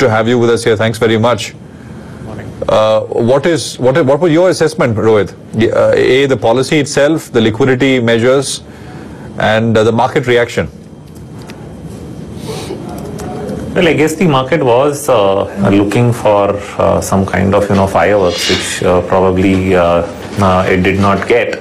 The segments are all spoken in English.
to have you with us here. Thanks very much. What was your assessment, Rohit? The policy itself, the liquidity measures, and the market reaction. Well, I guess the market was looking for some kind of fireworks, which probably it did not get.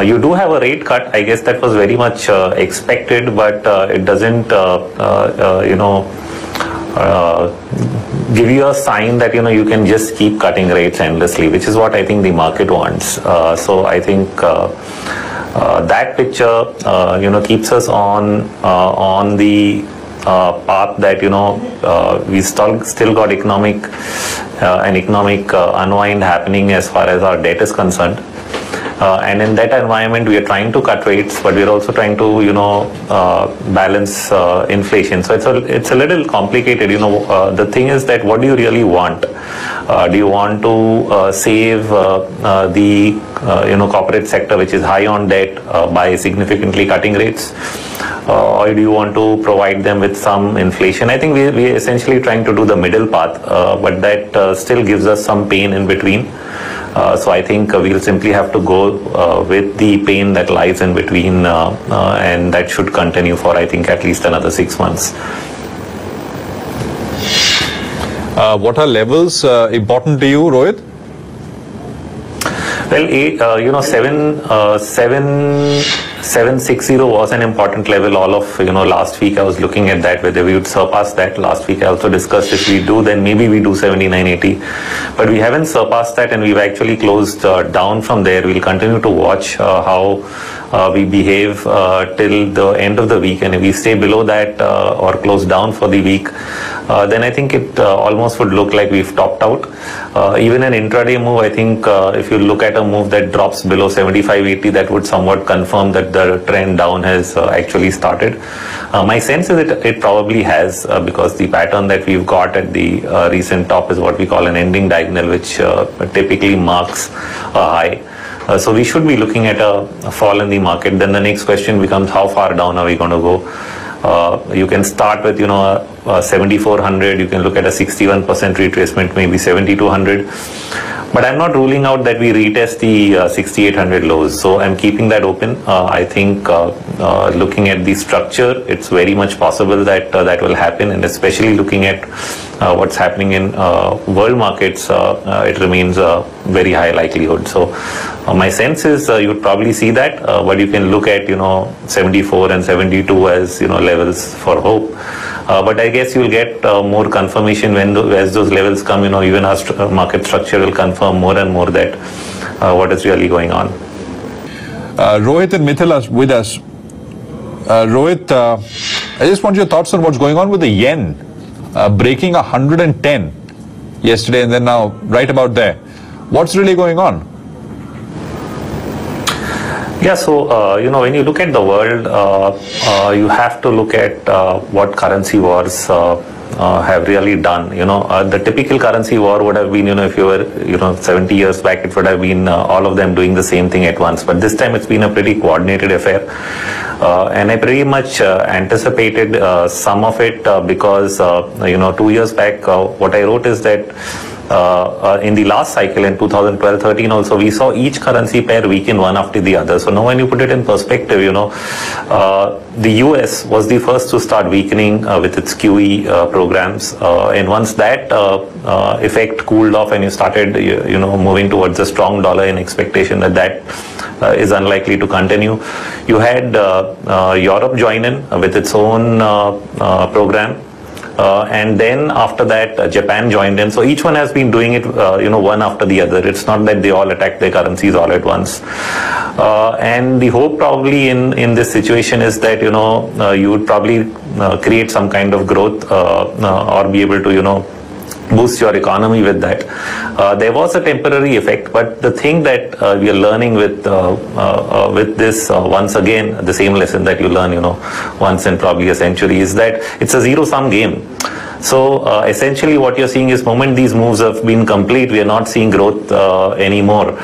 You do have a rate cut. I guess that was very much expected, but it doesn't give you a sign that you can just keep cutting rates endlessly, which is what I think the market wants. So I think that picture keeps us on the path that we still got economic unwind happening as far as our debt is concerned. And in that environment, we are trying to cut rates, but we are also trying to, balance inflation. So it's a little complicated. The thing is that what do you really want? Do you want to save the corporate sector, which is high on debt, by significantly cutting rates, or do you want to provide them with some inflation? I think we're essentially trying to do the middle path, but that still gives us some pain in between. So I think we'll simply have to go with the pain that lies in between, and that should continue for, I think, at least another 6 months. What are levels important to you, Rohit? Well, 760 was an important level. All of last week I was looking at that, whether we would surpass that. Last week I also discussed if we do, then maybe we do 79.80, but we haven't surpassed that, and we've actually closed down from there. We'll continue to watch how we behave till the end of the week, and if we stay below that or close down for the week, then I think it almost would look like we've topped out. Even an intraday move, I think if you look at a move that drops below 75.80, that would somewhat confirm that the trend down has actually started. My sense is it probably has, because the pattern that we've got at the recent top is what we call an ending diagonal, which typically marks a high. So we should be looking at a fall in the market. Then the next question becomes, how far down are we going to go? You can start with 7,400. You can look at a 61% retracement, maybe 7,200. But I'm not ruling out that we retest the 6,800 lows. So I'm keeping that open. I think looking at the structure, it's very much possible that that will happen. And especially looking at what's happening in world markets, it remains a very high likelihood. So my sense is you'd probably see that, but you can look at 74 and 72 as levels for hope. But I guess you'll get more confirmation as those levels come. Even our market structure will confirm more and more that what is really going on. Rohit and Mithil are with us. Rohit, I just want your thoughts on what's going on with the yen, breaking 110 yesterday and then now right about there. What's really going on? Yeah, so, when you look at the world, you have to look at what currency wars have really done. The typical currency war would have been, if you were, 70 years back, it would have been all of them doing the same thing at once. But this time it's been a pretty coordinated affair. And I pretty much anticipated some of it because, 2 years back, what I wrote is that in the last cycle in 2012-13 also, we saw each currency pair weaken one after the other. So now when you put it in perspective, the US was the first to start weakening with its QE programs. And once that effect cooled off and you started, moving towards a strong dollar in expectation that is unlikely to continue, you had Europe join in with its own program. And then after that, Japan joined in. So each one has been doing it, one after the other. It's not that they all attack their currencies all at once. And the hope probably in this situation is that, you would probably create some kind of growth or be able to, boost your economy with that. There was a temporary effect, but the thing that we are learning with this, once again, the same lesson that you learn, once in probably a century, is that it's a zero-sum game. So essentially what you're seeing is moment these moves have been complete, we are not seeing growth anymore.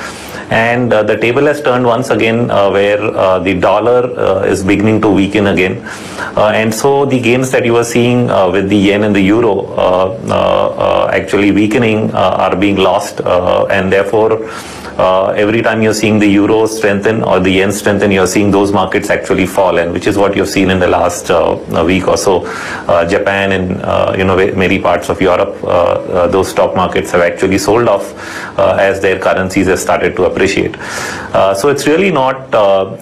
And the table has turned once again where the dollar is beginning to weaken again. And so the gains that you are seeing with the yen and the euro actually weakening are being lost, and therefore every time you're seeing the euro strengthen or the yen strengthen, you're seeing those markets actually fall, and which is what you've seen in the last week or so. Japan and many parts of Europe, those stock markets have actually sold off as their currencies have started to appreciate. So it's really not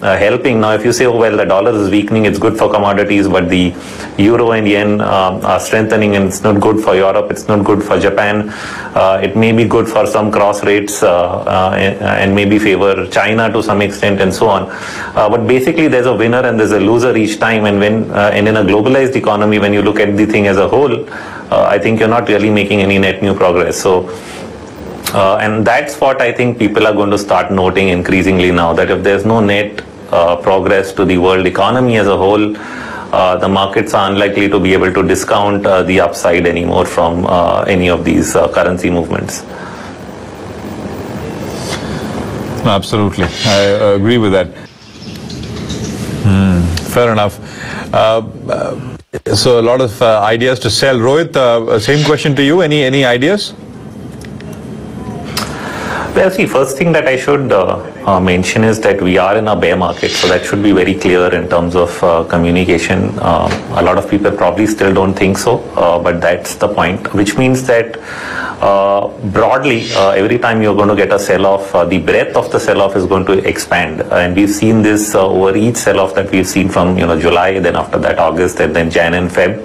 helping. Now, if you say, oh well, the dollar is weakening, it's good for commodities, but the euro and yen are strengthening, and it's not good for Europe, it's not good for Japan. It may be good for some cross rates and maybe favor China to some extent and so on. But basically there's a winner and there's a loser each time, and and in a globalized economy, when you look at the thing as a whole, I think you're not really making any net new progress. So and that's what I think people are going to start noting increasingly now, that if there's no net progress to the world economy as a whole, the markets are unlikely to be able to discount the upside anymore from any of these currency movements. Absolutely, I agree with that. Fair enough. So a lot of ideas to sell. Rohit, same question to you. Any ideas? Well, see, first thing that I should mention is that we are in a bear market, so that should be very clear in terms of communication. A lot of people probably still don't think so, but that's the point, which means that broadly, every time you're going to get a sell-off, the breadth of the sell-off is going to expand, and we've seen this over each sell-off that we've seen from July, then after that August, and then Jan and Feb.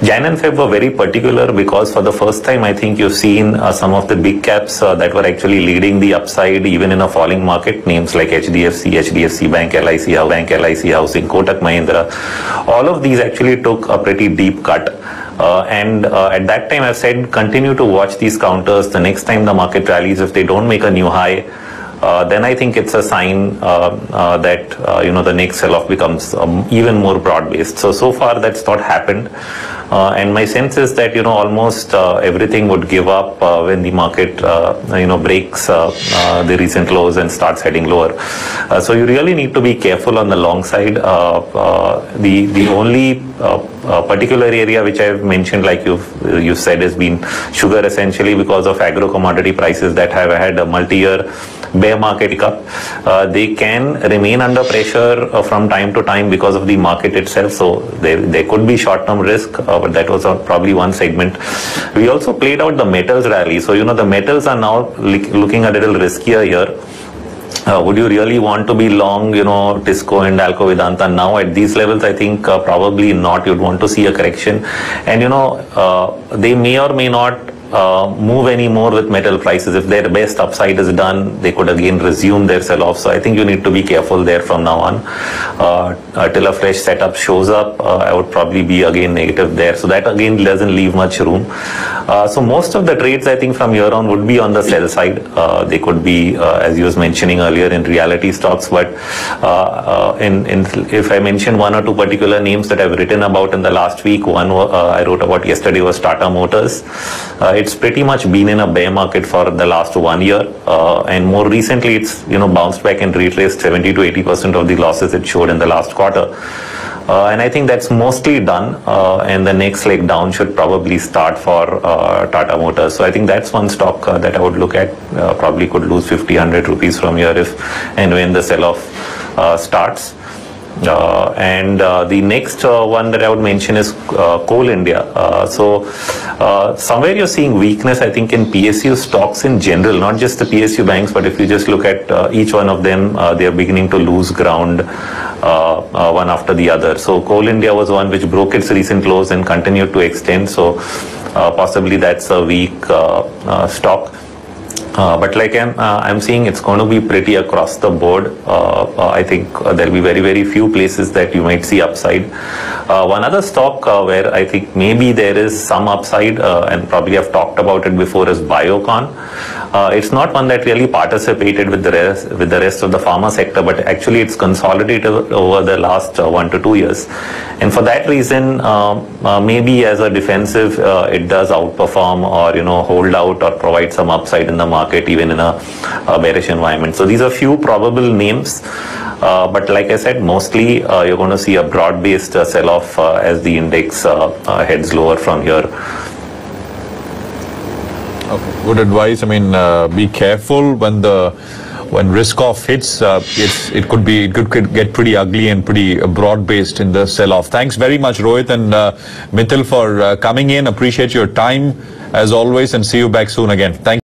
Jan and Feb were very particular because for the first time, I think you've seen some of the big caps that were actually leading the upside even in a falling market. Names like HDFC Bank, LIC Housing, Kotak Mahindra. All of these actually took a pretty deep cut. And at that time, I said, continue to watch these counters. The next time the market rallies, if they don't make a new high, then I think it's a sign that the next sell-off becomes even more broad-based. So far that's not happened, and my sense is that almost everything would give up when the market breaks the recent lows and starts heading lower. So you really need to be careful on the long side. The only particular area which I've mentioned, like you've said, has been sugar, essentially because of agro commodity prices that have had a multi-year bear market hiccup. They can remain under pressure from time to time because of the market itself, so there could be short-term risk, but that was probably one segment. We also played out the metals rally, so the metals are now looking a little riskier here. Would you really want to be long, Tisco and Alco Vedanta now at these levels? I think probably not. You'd want to see a correction, and they may or may not move any more with metal prices. If their best upside is done, they could again resume their sell-off. So I think you need to be careful there from now on. Till a fresh setup shows up, I would probably be again negative there. So that again doesn't leave much room. So most of the trades, I think, from here on would be on the sell side. They could be, as you was mentioning earlier, in reality stocks. But if I mention one or two particular names that I've written about in the last week, one I wrote about yesterday was Tata Motors. It's pretty much been in a bear market for the last 1 year, and more recently it's bounced back and retraced 70 to 80% of the losses it showed in the last quarter. And I think that's mostly done, and the next leg down should probably start for Tata Motors. So I think that's one stock that I would look at. Probably could lose 50-100 rupees from here if and when the sell-off starts. And the next one that I would mention is Coal India. So somewhere you're seeing weakness, I think, in PSU stocks in general, not just the PSU banks, but if you just look at each one of them, they are beginning to lose ground one after the other. So Coal India was one which broke its recent lows and continued to extend. So possibly that's a weak stock. But like I'm seeing, it's going to be pretty across the board. I think there'll be very, very few places that you might see upside. One other stock where I think maybe there is some upside, and probably I've talked about it before, is Biocon. It's not one that really participated with the rest of the pharma sector, but actually it's consolidated over the last 1 to 2 years. And for that reason, maybe as a defensive, it does outperform or hold out or provide some upside in the market even in a bearish environment. So these are few probable names. But like I said, mostly you're going to see a broad-based sell-off as the index heads lower from here. Okay, good advice. I mean, be careful when risk off hits. It could get pretty ugly and pretty broad-based in the sell-off. Thanks very much, Rohit and Mithil, for coming in. Appreciate your time as always, and see you back soon again. Thank you.